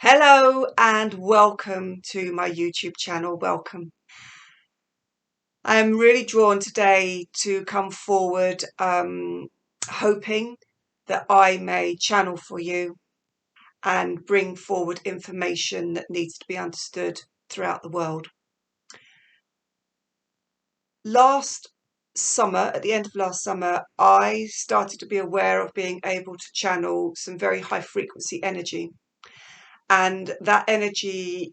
Hello and welcome to my YouTube channel. Welcome. I am really drawn today to come forward, hoping that I may channel for you and bring forward information that needs to be understood throughout the world. Last summer, at the end of last summer, I started to be aware of being able to channel some very high frequency energy. And that energy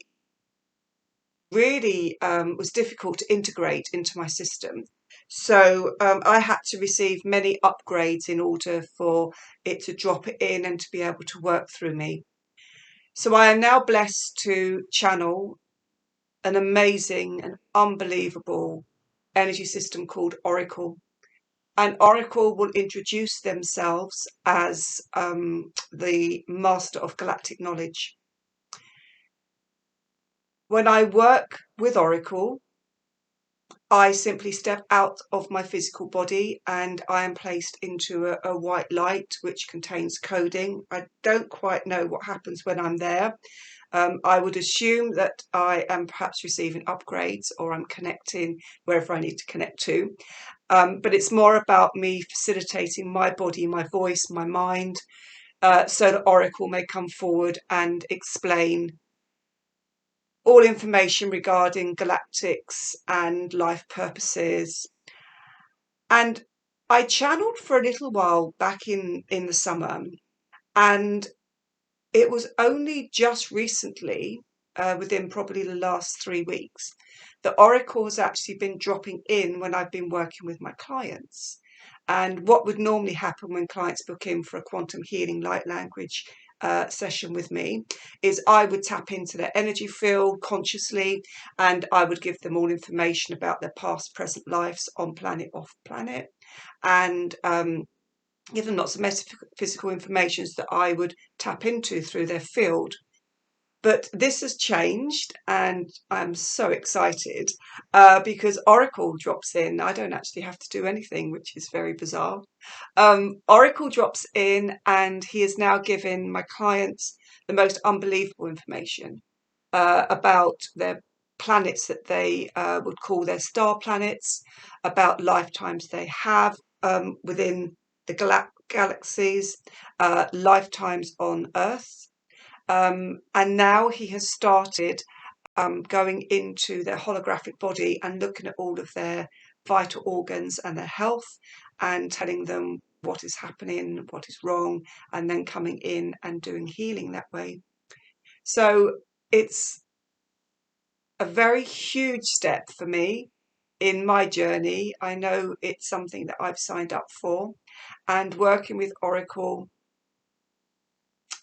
really was difficult to integrate into my system. So I had to receive many upgrades in order for it to drop it in and to be able to work through me. So I am now blessed to channel an amazing and unbelievable energy system called Oracle. And Oracle will introduce themselves as the master of galactic knowledge. When I work with Oracle, I simply step out of my physical body and I am placed into a white light which contains coding. I don't quite know what happens when I'm there. I would assume that I am perhaps receiving upgrades or I'm connecting wherever I need to connect to. But it's more about me facilitating my body, my voice, my mind, so that Oracle may come forward and explain all information regarding galactics and life purposes. And I channeled for a little while back in the summer, and it was only just recently, within probably the last 3 weeks, that Oracle has actually been dropping in when I've been working with my clients. And what would normally happen when clients book in for a quantum healing light language session with me is I would tap into their energy field consciously and I would give them all information about their past, present lives on planet, off planet, and give them lots of metaphysical information that I would tap into through their field. But this has changed and I'm so excited because Oracle drops in. I don't actually have to do anything, which is very bizarre. Oracle drops in and he is now giving my clients the most unbelievable information about their planets that they would call their star planets, about lifetimes they have within the galaxies, lifetimes on Earth. And now he has started going into their holographic body and looking at all of their vital organs and their health and telling them what is happening, what is wrong, and then coming in and doing healing that way. So it's a very huge step for me in my journey. I know it's something that I've signed up for, and working with Oracle,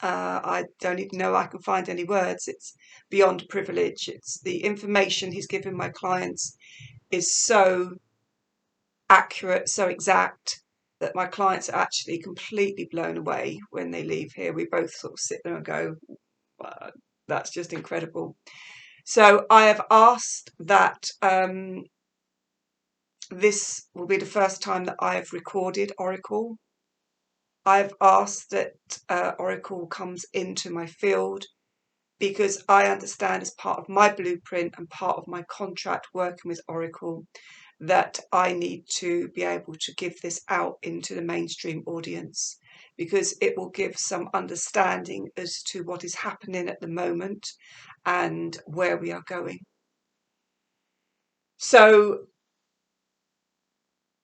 I don't even know I can find any words. It's beyond privilege. It's the information he's given my clients is so accurate, so exact that my clients are actually completely blown away when they leave here. We both sort of sit there and go, wow, that's just incredible. So I have asked that this will be the first time that I have recorded Oracle. I've asked that Oracle comes into my field because I understand as part of my blueprint and part of my contract working with Oracle that I need to be able to give this out into the mainstream audience because it will give some understanding as to what is happening at the moment and where we are going. So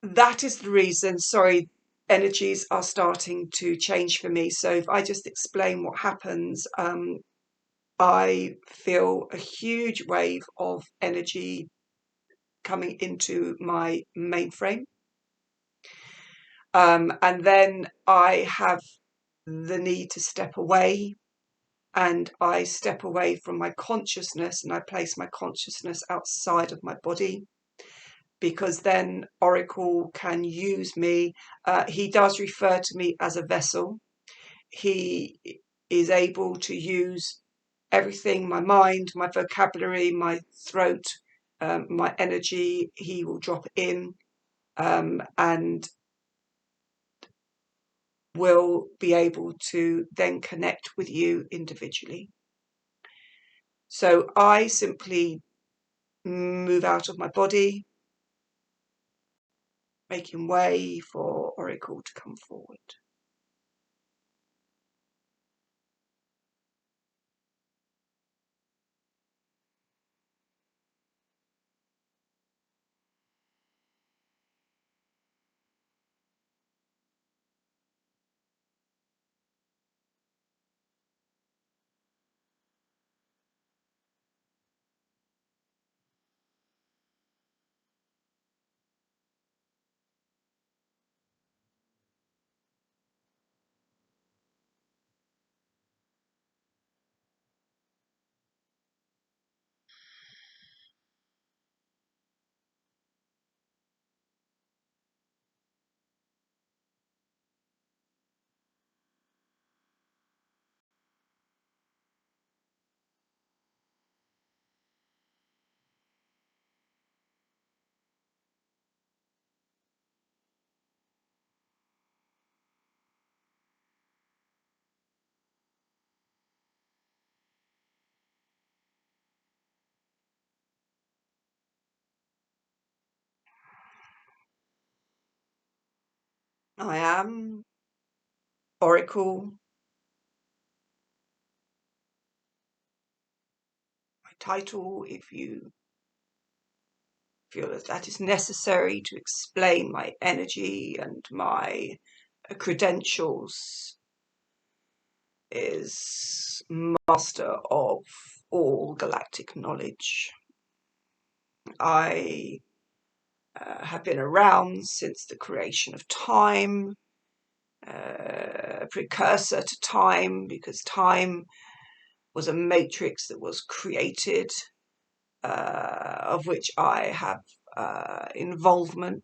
that is the reason, sorry, energies are starting to change for me. So if I just explain what happens, I feel a huge wave of energy coming into my mainframe. And then I have the need to step away, and I step away from my consciousness and I place my consciousness outside of my body, because then Oracle can use me. He does refer to me as a vessel. He is able to use everything, my mind, my vocabulary, my throat, my energy. He will drop in and will be able to then connect with you individually. So I simply move out of my body, making way for Oracle to come forward. I am Oracle, my title, if you feel that that is necessary to explain my energy and my credentials, is Master of all Galactic Knowledge. I have been around since the creation of time, precursor to time, because time was a matrix that was created, of which I have involvement,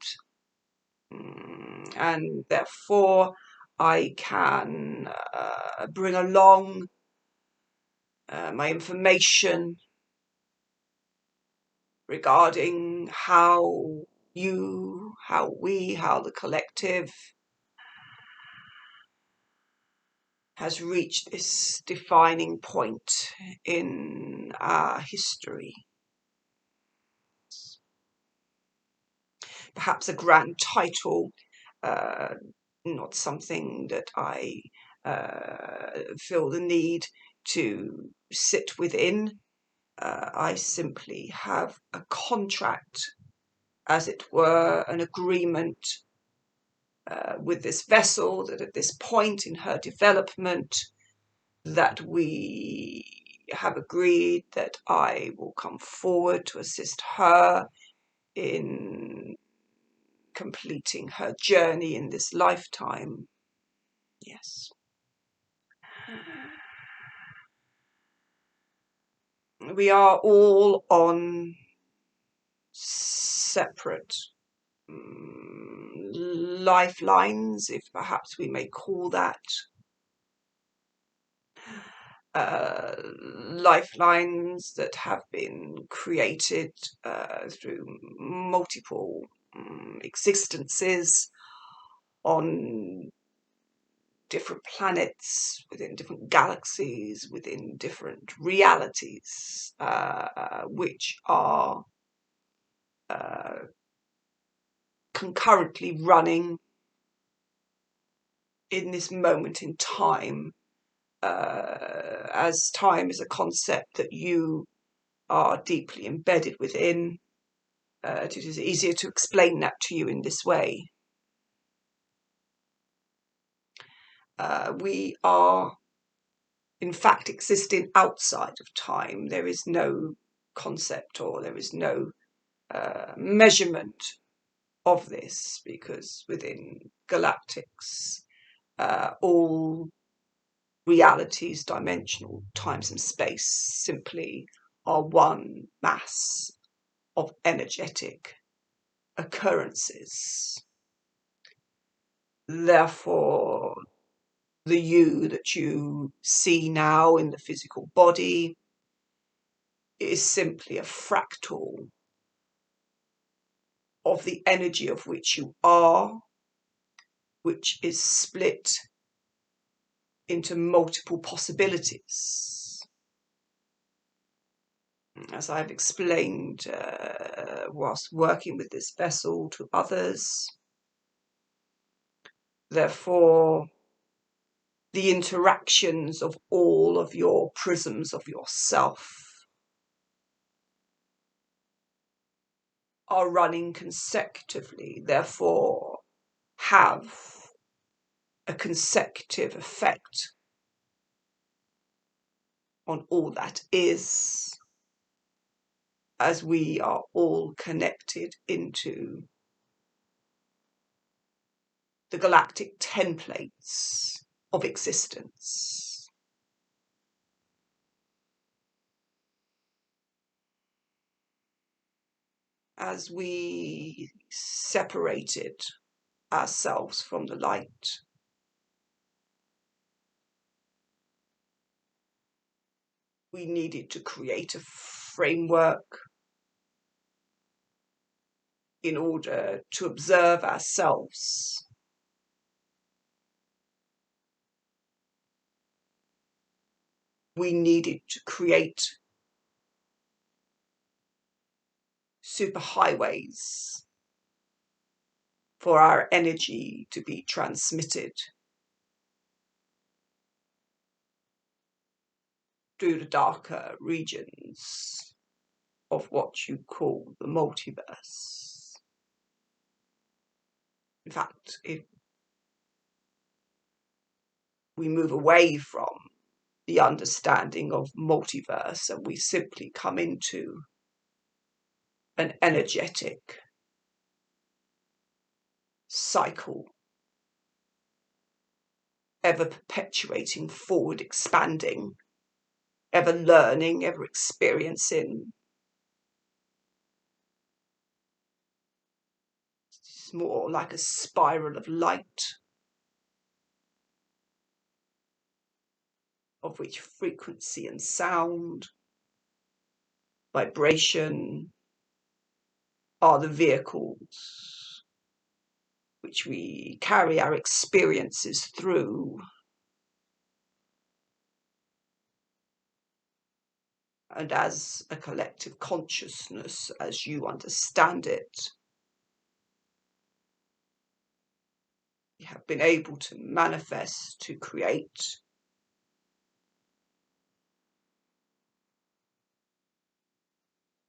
and therefore I can bring along my information regarding how you, how we, how the collective has reached this defining point in our history. Perhaps a grand title, not something that I feel the need to sit within. I simply have a contract, as it were, an agreement with this vessel, that at this point in her development, that we have agreed that I will come forward to assist her in completing her journey in this lifetime. Yes. We are all on separate lifelines, if perhaps we may call that. Lifelines that have been created through multiple existences on different planets, within different galaxies, within different realities, which are concurrently running in this moment in time, as time is a concept that you are deeply embedded within. It is easier to explain that to you in this way. We are, in fact, existing outside of time. There is no concept, or there is no measurement of this, because within galactics, all realities, dimensional times and space, simply are one mass of energetic occurrences. Therefore, the you that you see now in the physical body is simply a fractal of the energy of which you are, which is split into multiple possibilities. as I've explained whilst working with this vessel to others. Therefore, the interactions of all of your prisms of yourself are running consecutively, therefore have a consecutive effect on all that is, as we are all connected into the galactic templates of existence. As we separated ourselves from the light, we needed to create a framework in order to observe ourselves. We needed to create superhighways for our energy to be transmitted through the darker regions of what you call the multiverse. In fact, if we move away from the understanding of multiverse and we simply come into an energetic cycle, ever perpetuating, forward expanding, ever learning, ever experiencing. It's more like a spiral of light, of which frequency and sound, vibration are the vehicles which we carry our experiences through. And as a collective consciousness, as you understand it, we have been able to manifest, to create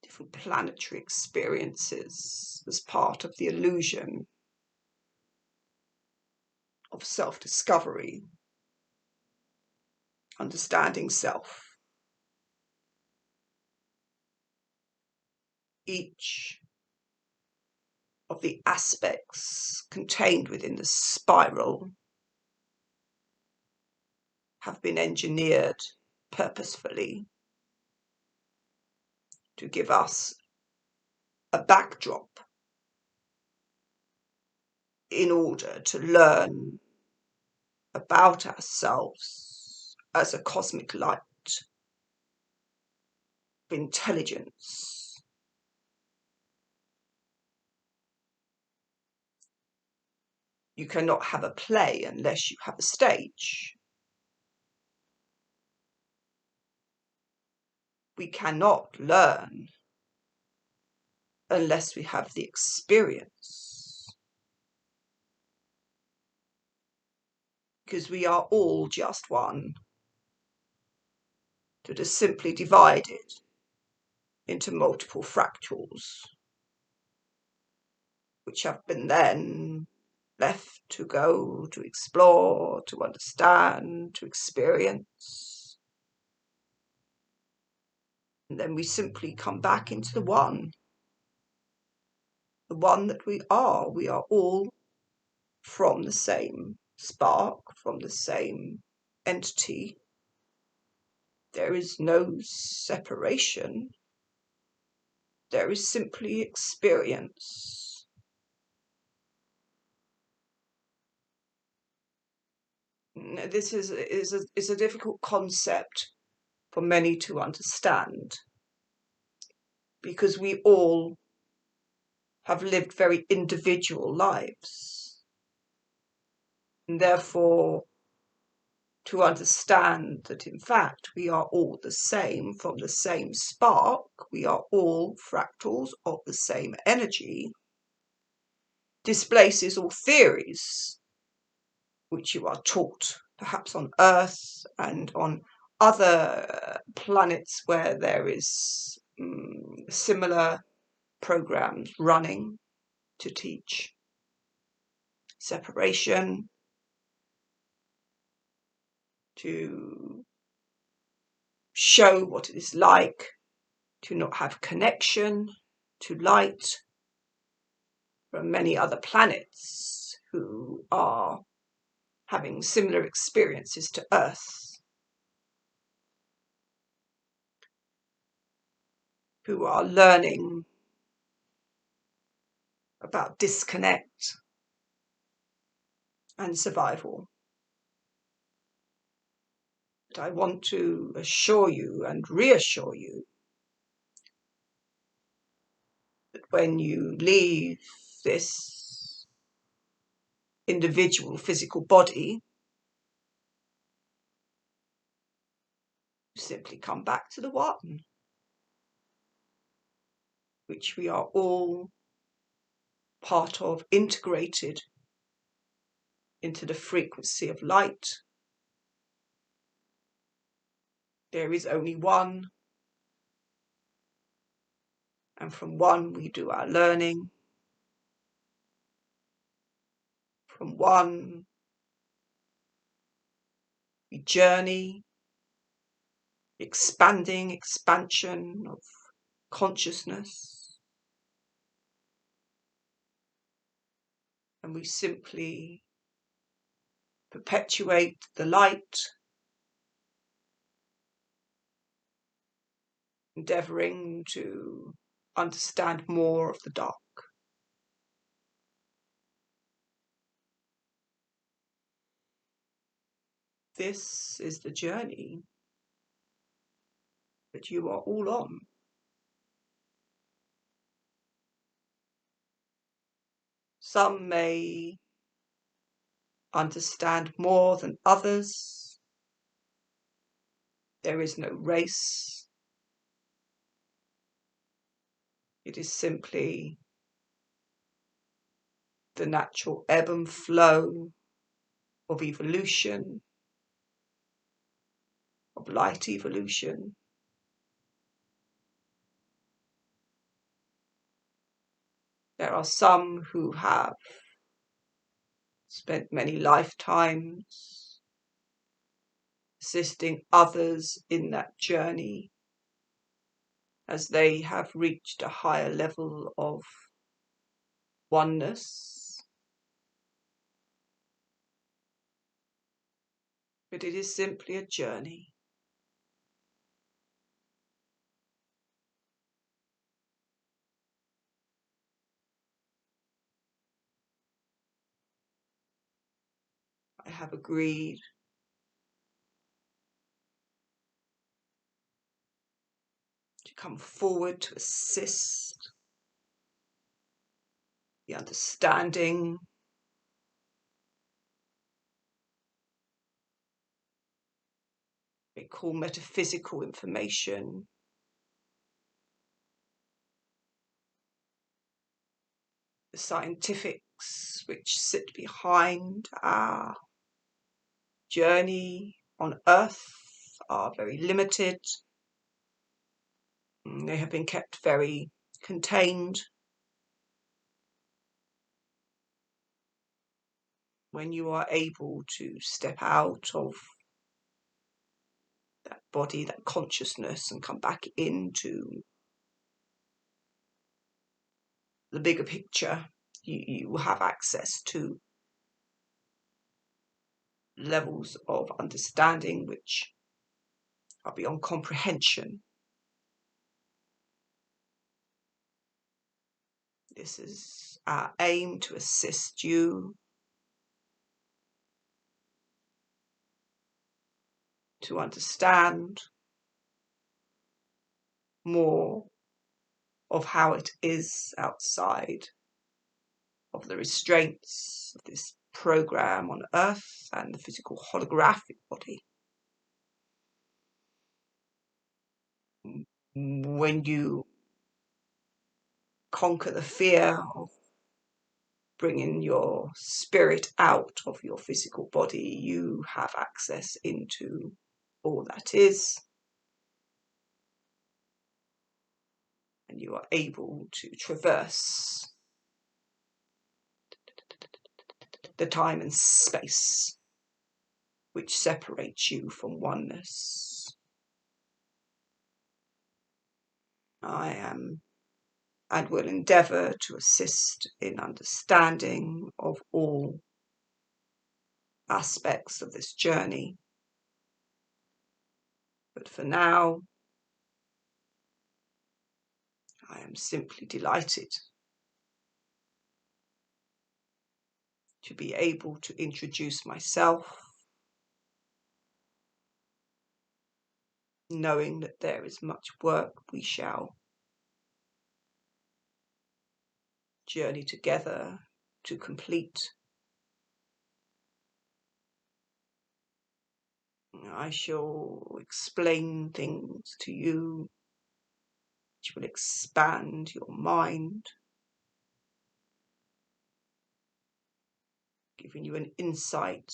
different planetary experiences as part of the illusion of self-discovery, understanding self. Each of the aspects contained within the spiral have been engineered purposefully to give us a backdrop in order to learn about ourselves as a cosmic light of intelligence. You cannot have a play unless you have a stage. We cannot learn unless we have the experience. Because we are all just one that is simply divided into multiple fractals, which have been then left to go, to explore, to understand, to experience. And then we simply come back into the one that we are. We are all from the same spark, from the same entity. There is no separation. There is simply experience. This is a difficult concept for many to understand, because we all have lived very individual lives. And therefore, to understand that in fact we are all the same from the same spark, we are all fractals of the same energy, displaces all theories which you are taught, perhaps on Earth and on other planets where there is similar programs running to teach separation, to show what it is like to not have connection to light from many other planets who are having similar experiences to Earth, who are learning about disconnect and survival. But I want to assure you and reassure you that when you leave this individual physical body, you simply come back to the one, which we are all part of, integrated into the frequency of light. There is only one, and from one we do our learning. From one we journey, expansion of consciousness, and we simply perpetuate the light, endeavouring to understand more of the dark. This is the journey that you are all on. Some may understand more than others. There is no race. It is simply the natural ebb and flow of evolution, of light evolution. There are some who have spent many lifetimes assisting others in that journey as they have reached a higher level of oneness. But it is simply a journey. I have agreed to come forward to assist the understanding we call metaphysical information, the scientifics which sit behind our journey on Earth are very limited. They have been kept very contained. When you are able to step out of that body, that consciousness, and come back into the bigger picture, you have access to levels of understanding which are beyond comprehension. This is our aim, to assist you to understand more of how it is outside of the restraints of this program on Earth and the physical holographic body. When you conquer the fear of bringing your spirit out of your physical body, you have access into all that is, and you are able to traverse the time and space which separates you from oneness. I am and will endeavour to assist in understanding of all aspects of this journey. But for now, I am simply delighted to be able to introduce myself, knowing that there is much work we shall journey together to complete. I shall explain things to you which will expand your mind, giving you an insight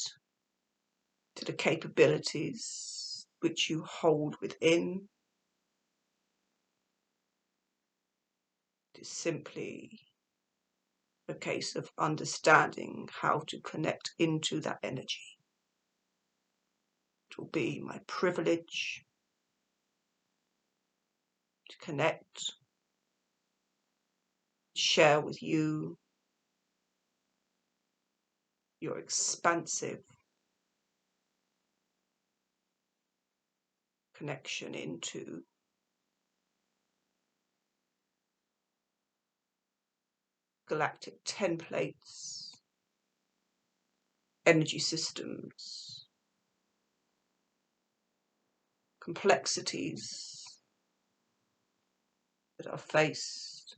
to the capabilities which you hold within. It is simply a case of understanding how to connect into that energy. It will be my privilege to connect, share with you your expansive connection into galactic templates, energy systems, complexities that are faced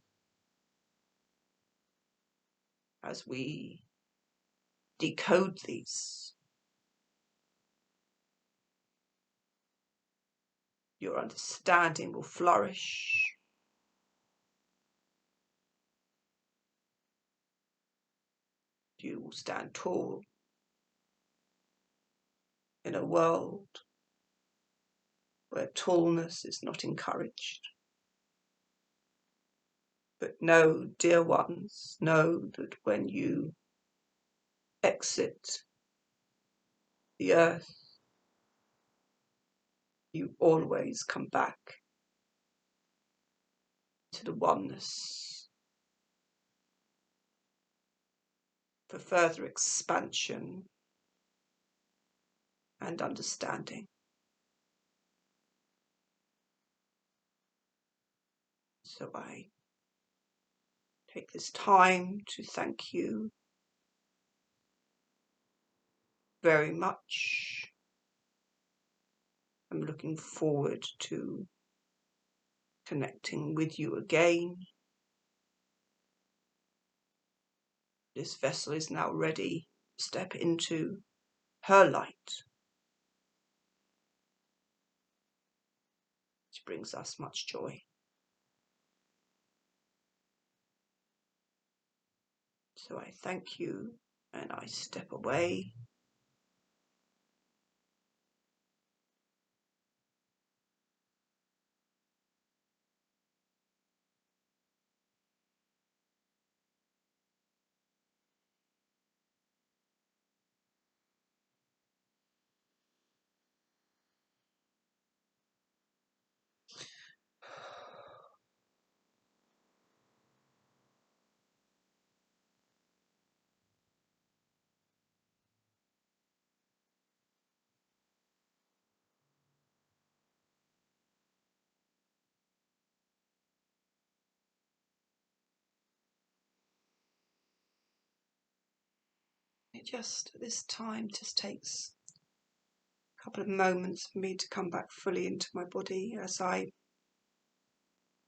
as we decode these. Your understanding will flourish. You will stand tall in a world where tallness is not encouraged. But know, dear ones, know that when you exit the earth, you always come back to the oneness for further expansion and understanding. So I take this time to thank you very much. I'm looking forward to connecting with you again. This vessel is now ready to step into her light, which brings us much joy. So I thank you and I step away. It just, at this time, just takes a couple of moments for me to come back fully into my body. As I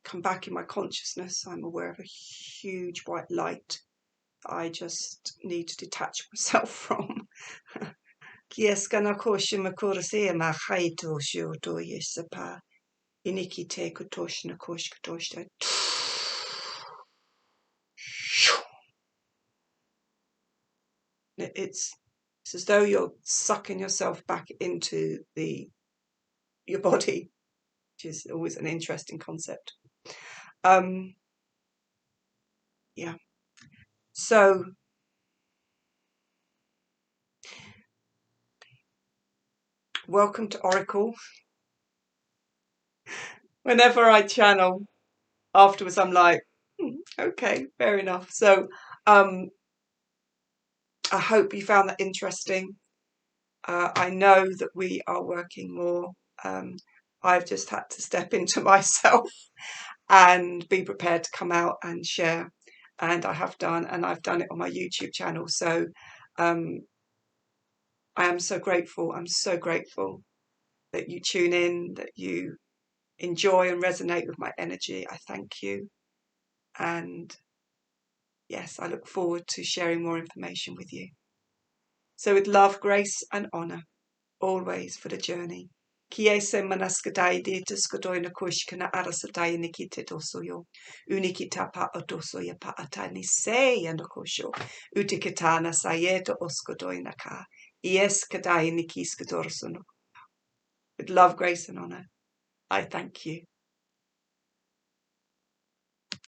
come back in my consciousness, I'm aware of a huge white light I just need to detach myself from. Kieskana koshima korasea ma haito shio do yesapa. Iniki te kotoshna koshkatoshta. It's as though you're sucking yourself back into your body, which is always an interesting concept. Yeah. So welcome to Oracle. Whenever I channel, afterwards I'm like, okay, fair enough. So I hope you found that interesting. I know that we are working more. I've just had to step into myself and be prepared to come out and share. And I have done, and I've done it on my YouTube channel. So I am so grateful. I'm so grateful that you tune in, that you enjoy and resonate with my energy. I thank you. And yes, I look forward to sharing more information with you. So with love, grace and honour, always for the journey. Kie se manaskadai dita skodoina kushkana arasadai nikite dosoyo. Unikita pa odosoya pa atani se yanokosho. Utikitana sayeta oskodoina ka. Ies kadai nikiskadorsono. With love, grace and honour, I thank you.